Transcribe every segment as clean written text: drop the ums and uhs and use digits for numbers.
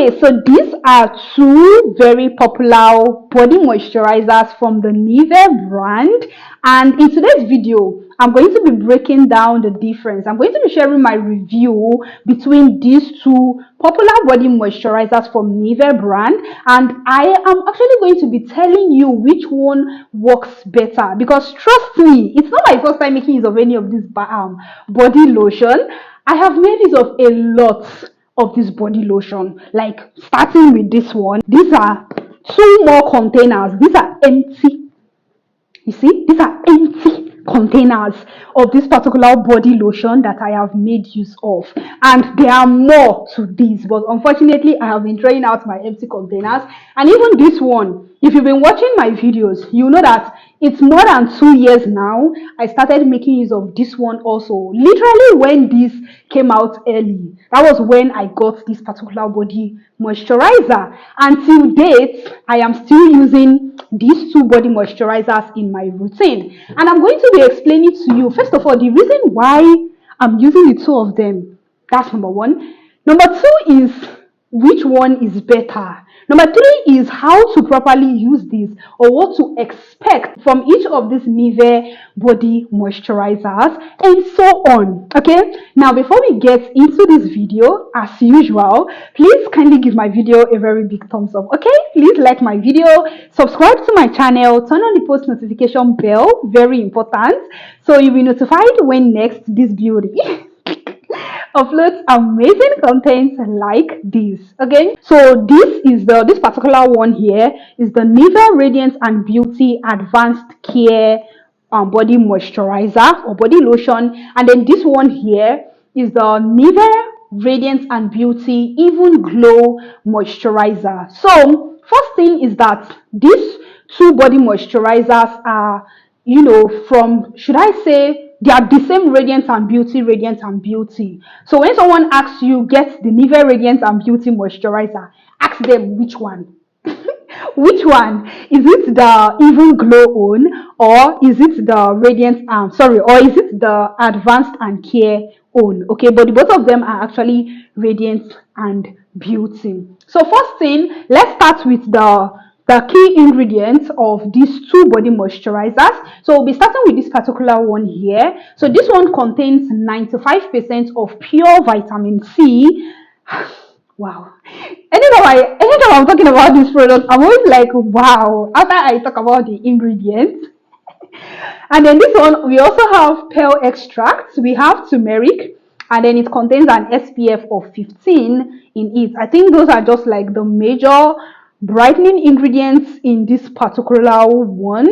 Okay, so these are two very popular body moisturizers from the Nivea brand, and in today's video I'm going to be breaking down the difference. I'm going to be sharing my review between these two popular body moisturizers from Nivea brand, and I am actually going to be telling you which one works better, because trust me, it's not my first time making use of any of this body lotion. I have made use of a lot of this body lotion, like starting with this one. These are two more containers. These are empty. You see, these are empty containers of this particular body lotion that I have made use of, and there are more to this, but unfortunately I have been throwing out my empty containers. And even this one, if you've been watching my videos, you know that it's more than 2 years now I started making use of this one also. Literally when this came out early, that was when I got this particular body moisturizer. Until date, I am still using these two body moisturizers in my routine, and I'm going to be explaining to you, first of all, the reason why I'm using the two of them. That's number one. Number two is which one is better. Number three is how to properly use this, or what to expect from each of these Nivea body moisturizers, and so on. Okay, now before we get into this video, as usual, please kindly give my video a very big thumbs up. Okay, please like my video, subscribe to my channel, turn on the post notification bell, very important, so you'll be notified when next this beauty uploads amazing content like this. Okay, so this particular one here is the Nivea Radiance and Beauty Advanced Care body moisturizer or body lotion, and then this one here is the Nivea Radiance and Beauty Even Glow moisturizer. So first thing is that these two body moisturizers are, you know, from, should I say, they are the same Radiance and Beauty. So when someone asks you, get the Nivea Radiance and Beauty moisturizer, ask them which one. Which one? Is it the Even Glow on, or is it the Radiance or is it the Advanced and Care on? Okay, but both of them are actually Radiance and Beauty. So first thing, let's start with the key ingredients of these two body moisturizers. So we'll be starting with this particular one here. So this one contains 95% of pure vitamin C. Wow. Anytime I'm talking about this product, I'm always like, wow, after I talk about the ingredients. And then this one, we also have pearl extracts, we have turmeric, and then it contains an SPF of 15 in it. I think those are just like the major brightening ingredients in this particular one.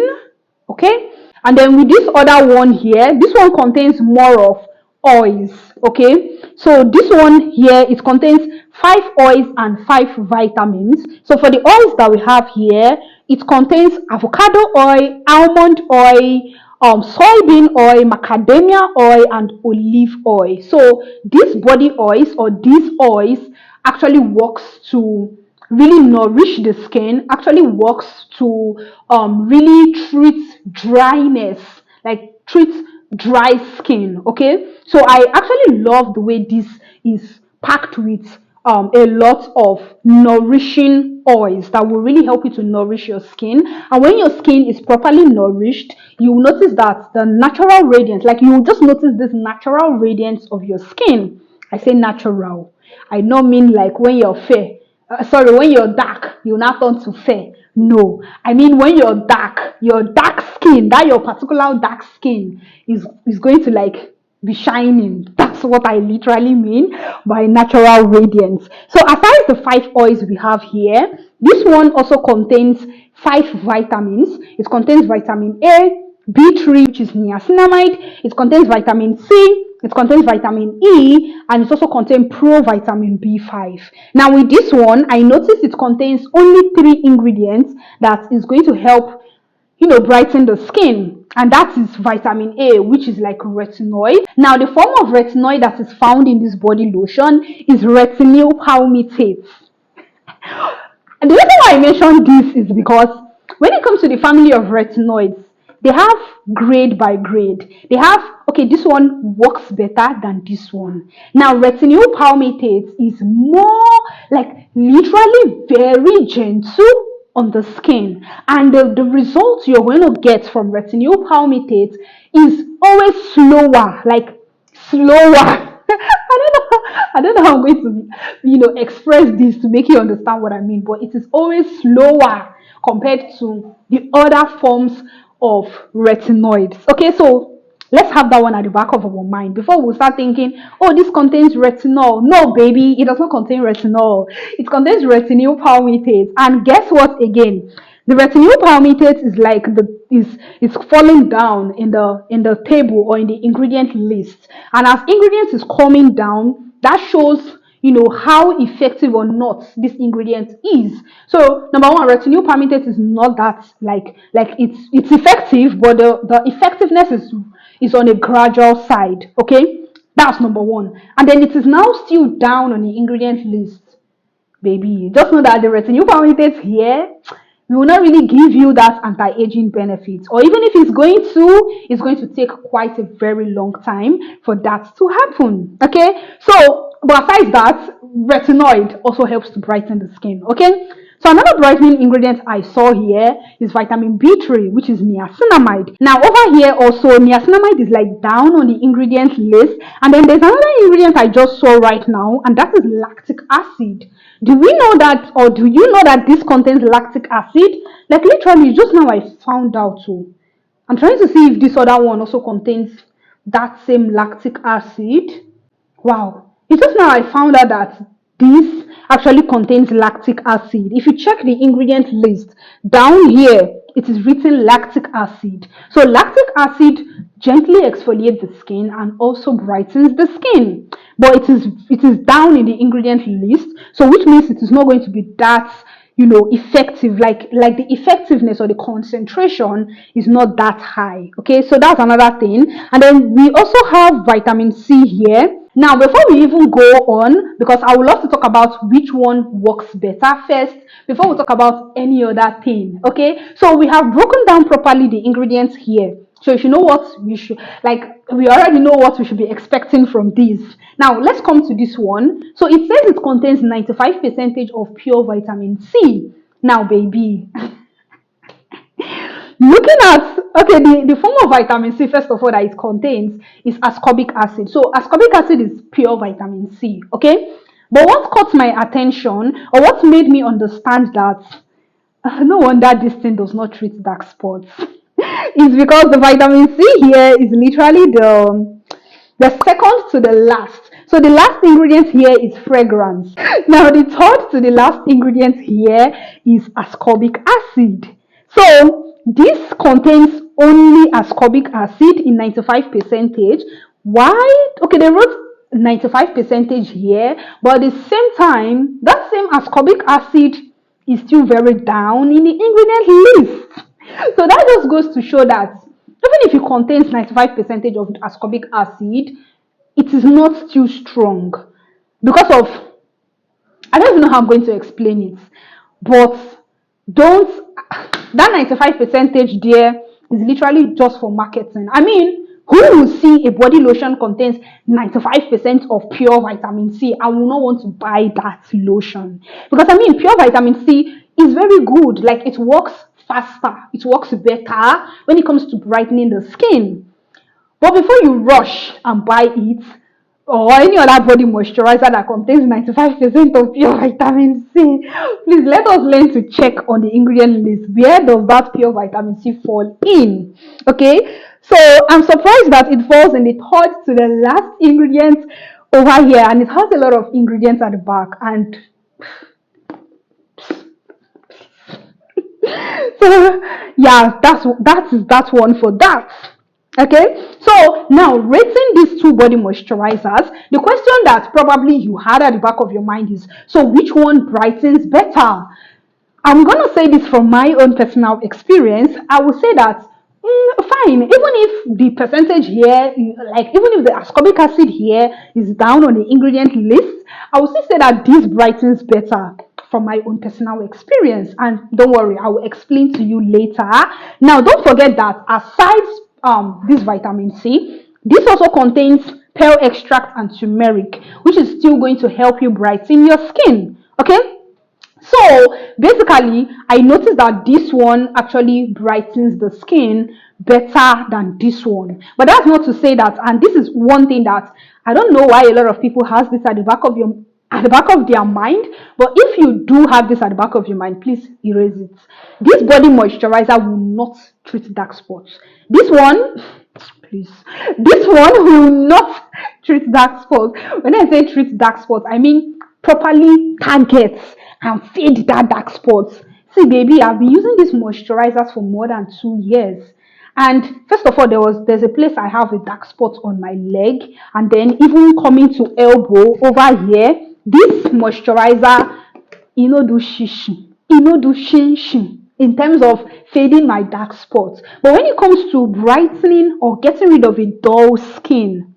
Okay, and then with this other one here, this one contains more of oils. Okay, so this one here, it contains 5 oils and 5 vitamins. So for the oils that we have here, it contains avocado oil, almond oil, soybean oil, macadamia oil, and olive oil. So these body oils, or these oils, actually works to really nourish the skin, actually works to really treat dryness, like treat dry skin. Okay, so I actually love the way this is packed with a lot of nourishing oils that will really help you to nourish your skin. And when your skin is properly nourished, you will notice that the natural radiance, like you will just notice this natural radiance of your skin. I say natural, I don't mean like when you're fair, when you're dark, you now turn to fair. No, I mean when you're dark, your dark skin, that your particular dark skin is going to like be shining. That's what I literally mean by natural radiance. So aside the 5 oils we have here, this one also contains 5 vitamins. It contains vitamin A, B3, which is niacinamide. It contains vitamin C. It contains vitamin E, and it also contains provitamin B5. Now with this one, I noticed it contains only 3 ingredients that is going to help, you know, brighten the skin, and that is vitamin A, which is like retinoid. Now the form of retinoid that is found in this body lotion is retinyl palmitate. And the reason why I mention this is because when it comes to the family of retinoids, they have grade by grade. They have, okay, this one works better than this one. Now, retinol palmitate is more like literally very gentle on the skin, and the result you're going to get from retinol palmitate is always slower, like slower. I don't know how I'm going to, express this to make you understand what I mean, but it is always slower compared to the other forms of retinoids. Okay, so let's have that one at the back of our mind before we start thinking, oh, this contains retinol. No, baby, it does not contain retinol. It contains retinol palmitate. And guess what again? The retinol palmitate is like is falling down in the table or in the ingredient list. And as ingredients is coming down, that shows how effective or not this ingredient is. So number one, retinol palmitate is not that like it's effective, but the effectiveness is on a gradual side. Okay, that's number one. And then it is now still down on the ingredient list. Baby, just know that the retinol palmitate here will not really give you that anti-aging benefit, or even if it's going to take quite a very long time for that to happen. Okay, so but besides that, retinoid also helps to brighten the skin. Okay, so another brightening ingredient I saw here is vitamin B3, which is niacinamide. Now over here also, niacinamide is like down on the ingredient list, and then there's another ingredient I just saw right now, and that is lactic acid. Do we know that, or do you know that this contains lactic acid? Like literally, just now I found out too. I'm trying to see if this other one also contains that same lactic acid. Wow. It's just now I found out that this actually contains lactic acid. If you check the ingredient list, down here, it is written lactic acid. So lactic acid gently exfoliates the skin and also brightens the skin. But it is down in the ingredient list, so which means it is not going to be that effective, like the effectiveness or the concentration is not that high. Okay, so that's another thing. And then we also have vitamin C here. Now before we even go on, because I would love to talk about which one works better first before we talk about any other thing. Okay, so we have broken down properly the ingredients here, so if you know what we should, like, we already know what we should be expecting from this. Now let's come to this one. So it says it contains 95% of pure vitamin C. Now baby, looking at, okay, the form of vitamin C, first of all, that it contains is ascorbic acid. So ascorbic acid is pure vitamin C. Okay, but what caught my attention, or what made me understand that no wonder this thing does not treat dark spots, is because the vitamin C here is literally the second to the last. So the last ingredient here is fragrance. Now the third to the last ingredient here is ascorbic acid. So this contains only ascorbic acid in 95%. Why? Okay, they wrote 95% here, but at the same time, that same ascorbic acid is still very down in the ingredient list. So that just goes to show that even if it contains 95% of ascorbic acid, it is not still strong because of, I don't even know how I'm going to explain it, but don't, that 95% there is literally just for marketing. I mean, who will see a body lotion contains 95% of pure vitamin C and will not want to buy that lotion? Because I mean, pure vitamin C is very good. Like, it works faster, it works better when it comes to brightening the skin. But before you rush and buy it, or any other body moisturizer that contains 95% of pure vitamin C, please let us learn to check on the ingredient list. Where does that pure vitamin C fall in? Okay, so I'm surprised that it falls in the third to the last ingredient over here, and it has a lot of ingredients at the back. And so yeah, that's one for that. Okay, so now rating these two body moisturizers, the question that probably you had at the back of your mind is, so which one brightens better? I'm gonna say this from my own personal experience. I would say that fine, even if the percentage here, like even if the ascorbic acid here is down on the ingredient list, I would still say that this brightens better. from my own personal experience, and don't worry, I will explain to you later. Now, don't forget that aside this vitamin C, this also contains pearl extract and turmeric, which is still going to help you brighten your skin. Okay, so basically, I noticed that this one actually brightens the skin better than this one. But that's not to say that, and this is one thing that I don't know why a lot of people has this at the back of their mind. But if you do have this at the back of your mind, please erase it. This body moisturizer will not treat dark spots. This one, please, this one will not treat dark spots. When I say treat dark spots, I mean properly target and fade that dark spots. See, baby, I've been using these moisturizers for more than 2 years. And first of all, there's a place I have a dark spot on my leg, and then even coming to elbow over here, this moisturizer, do shishi, do shin shin in terms of fading my dark spots. But when it comes to brightening or getting rid of a dull skin,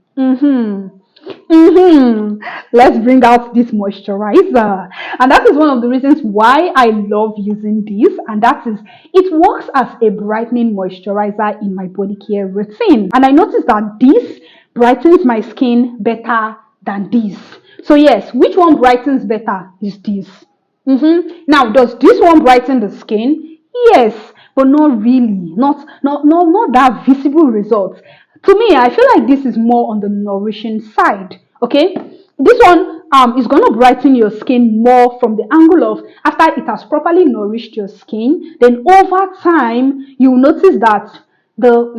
let's bring out this moisturizer. And that is one of the reasons why I love using this, and that is it works as a brightening moisturizer in my body care routine. And I noticed that this brightens my skin better than this. So yes, which one brightens better is this. Now, does this one brighten the skin? Yes, but not really, not that visible results. To me, I feel like this is more on the nourishing side. Okay, this one is going to brighten your skin more from the angle of after it has properly nourished your skin. Then over time, you'll notice that the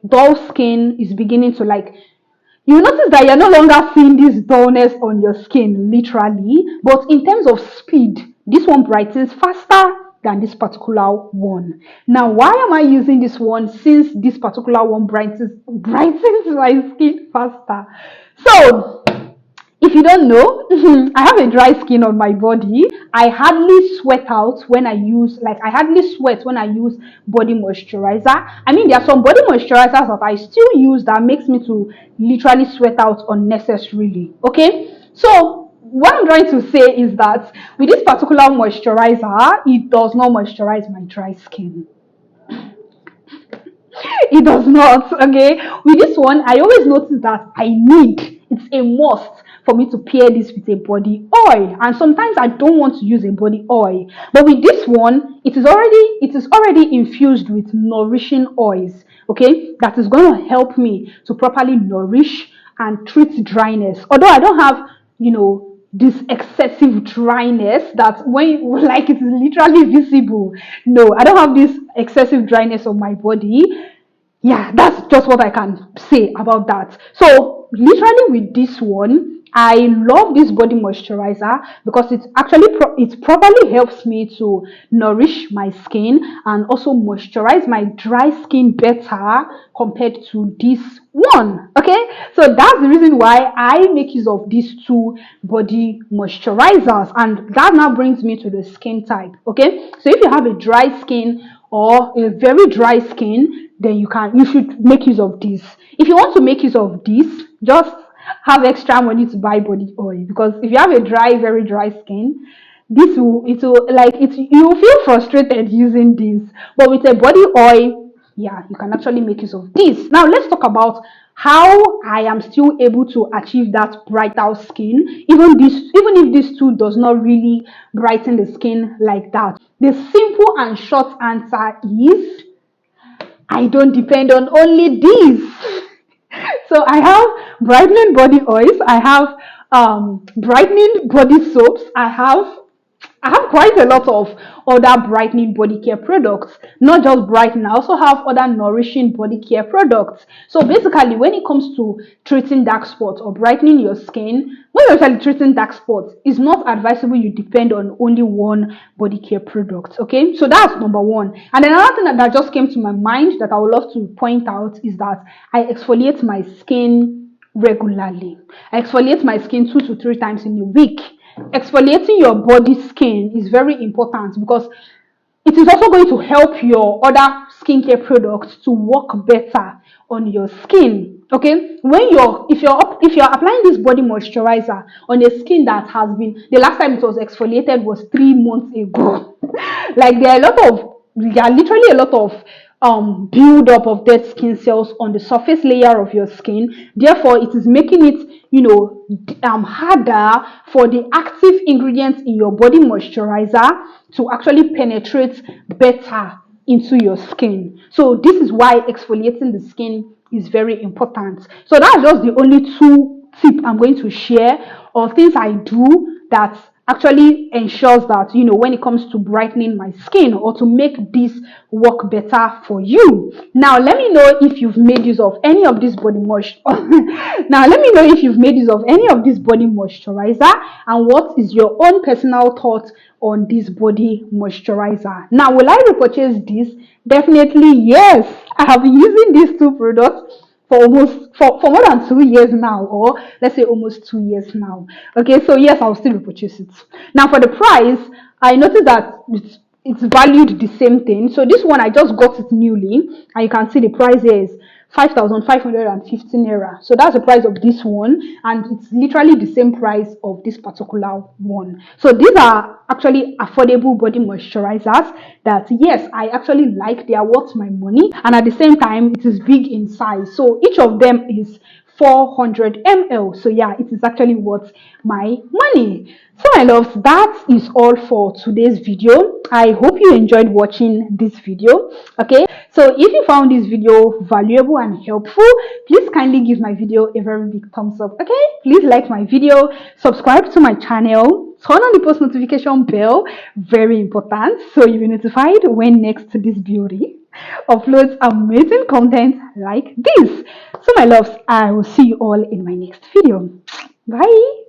dull skin is beginning to you notice that you're no longer seeing this dullness on your skin literally, but in terms of speed, this one brightens faster than this particular one. Now, why am I using this one since this particular one brightens my skin faster? So, if you don't know, I have a dry skin on my body. I hardly sweat when I use body moisturizer. I mean, there are some body moisturizers that I still use that makes me to literally sweat out unnecessarily. Okay, so what I'm trying to say is that with this particular moisturizer, it does not moisturize my dry skin. It does not. Okay, with this one, I always notice that it's a must for me to pair this with a body oil, and sometimes I don't want to use a body oil, but with this one it is already infused with nourishing oils, okay, that is going to help me to properly nourish and treat dryness. Although I don't have this excessive dryness that when it is literally visible. No, I don't have this excessive dryness on my body. Yeah, that's just what I can say about that. So literally with this one, I love this body moisturizer because it properly helps me to nourish my skin and also moisturize my dry skin better compared to this one. Okay, so that's the reason why I make use of these two body moisturizers, and that now brings me to the skin type. Okay, so if you have a dry skin or a very dry skin, then you should make use of this. If you want to make use of this, just have extra money to buy body oil, because if you have a very dry skin, you will feel frustrated using this. But with a body oil, yeah, you can actually make use of this. Now let's talk about how I am still able to achieve that brighter skin, even if this tool does not really brighten the skin like that. The simple and short answer is I don't depend on only these. So I have brightening body oils, I have brightening body soaps, I have quite a lot of other brightening body care products. Not just brightening, I also have other nourishing body care products. So basically, when it comes to treating dark spots or brightening your skin, when you're actually treating dark spots, it's not advisable you depend on only one body care product. Okay, so that's number one. And another thing that just came to my mind that I would love to point out is that I exfoliate my skin regularly. I exfoliate my skin 2 to 3 times in a week. Exfoliating your body skin is very important because it is also going to help your other skincare products to work better on your skin. Okay, when if you're applying this body moisturizer on a skin that has been, the last time it was exfoliated was 3 months ago, like there are literally a lot of build up of dead skin cells on the surface layer of your skin. Therefore, it is making it, harder for the active ingredients in your body moisturizer to actually penetrate better into your skin. So this is why exfoliating the skin is very important. So that's just the only two tip I'm going to share, or things I do that actually ensures that, when it comes to brightening my skin, or to make this work better for you. Now let me know if you've made use of any of this body moisture now let me know if you've made use of any of this body moisturizer, and what is your own personal thought on this body moisturizer. Now, will I repurchase this? Definitely yes. I have been using these two products for more than 2 years now, or let's say almost 2 years now. Okay, so yes, I'll still repurchase it. Now, for the price, I noticed that it's valued the same thing. So this one, I just got it newly, and you can see the price here is 5,515 naira. So that's the price of this one, and it's literally the same price of this particular one. So these are actually affordable body moisturizers that, yes, I actually like. They are worth my money, and at the same time it is big in size. So each of them is 400 ml. So yeah, it is actually worth my money. So my loves, that is all for today's video. I hope you enjoyed watching this video. Okay, so if you found this video valuable and helpful, please kindly give my video a very big thumbs up. Okay, please like my video, subscribe to my channel, turn on the post notification bell, very important, so you'll be notified when next this beauty uploads amazing content like this. So my loves, I will see you all in my next video. Bye.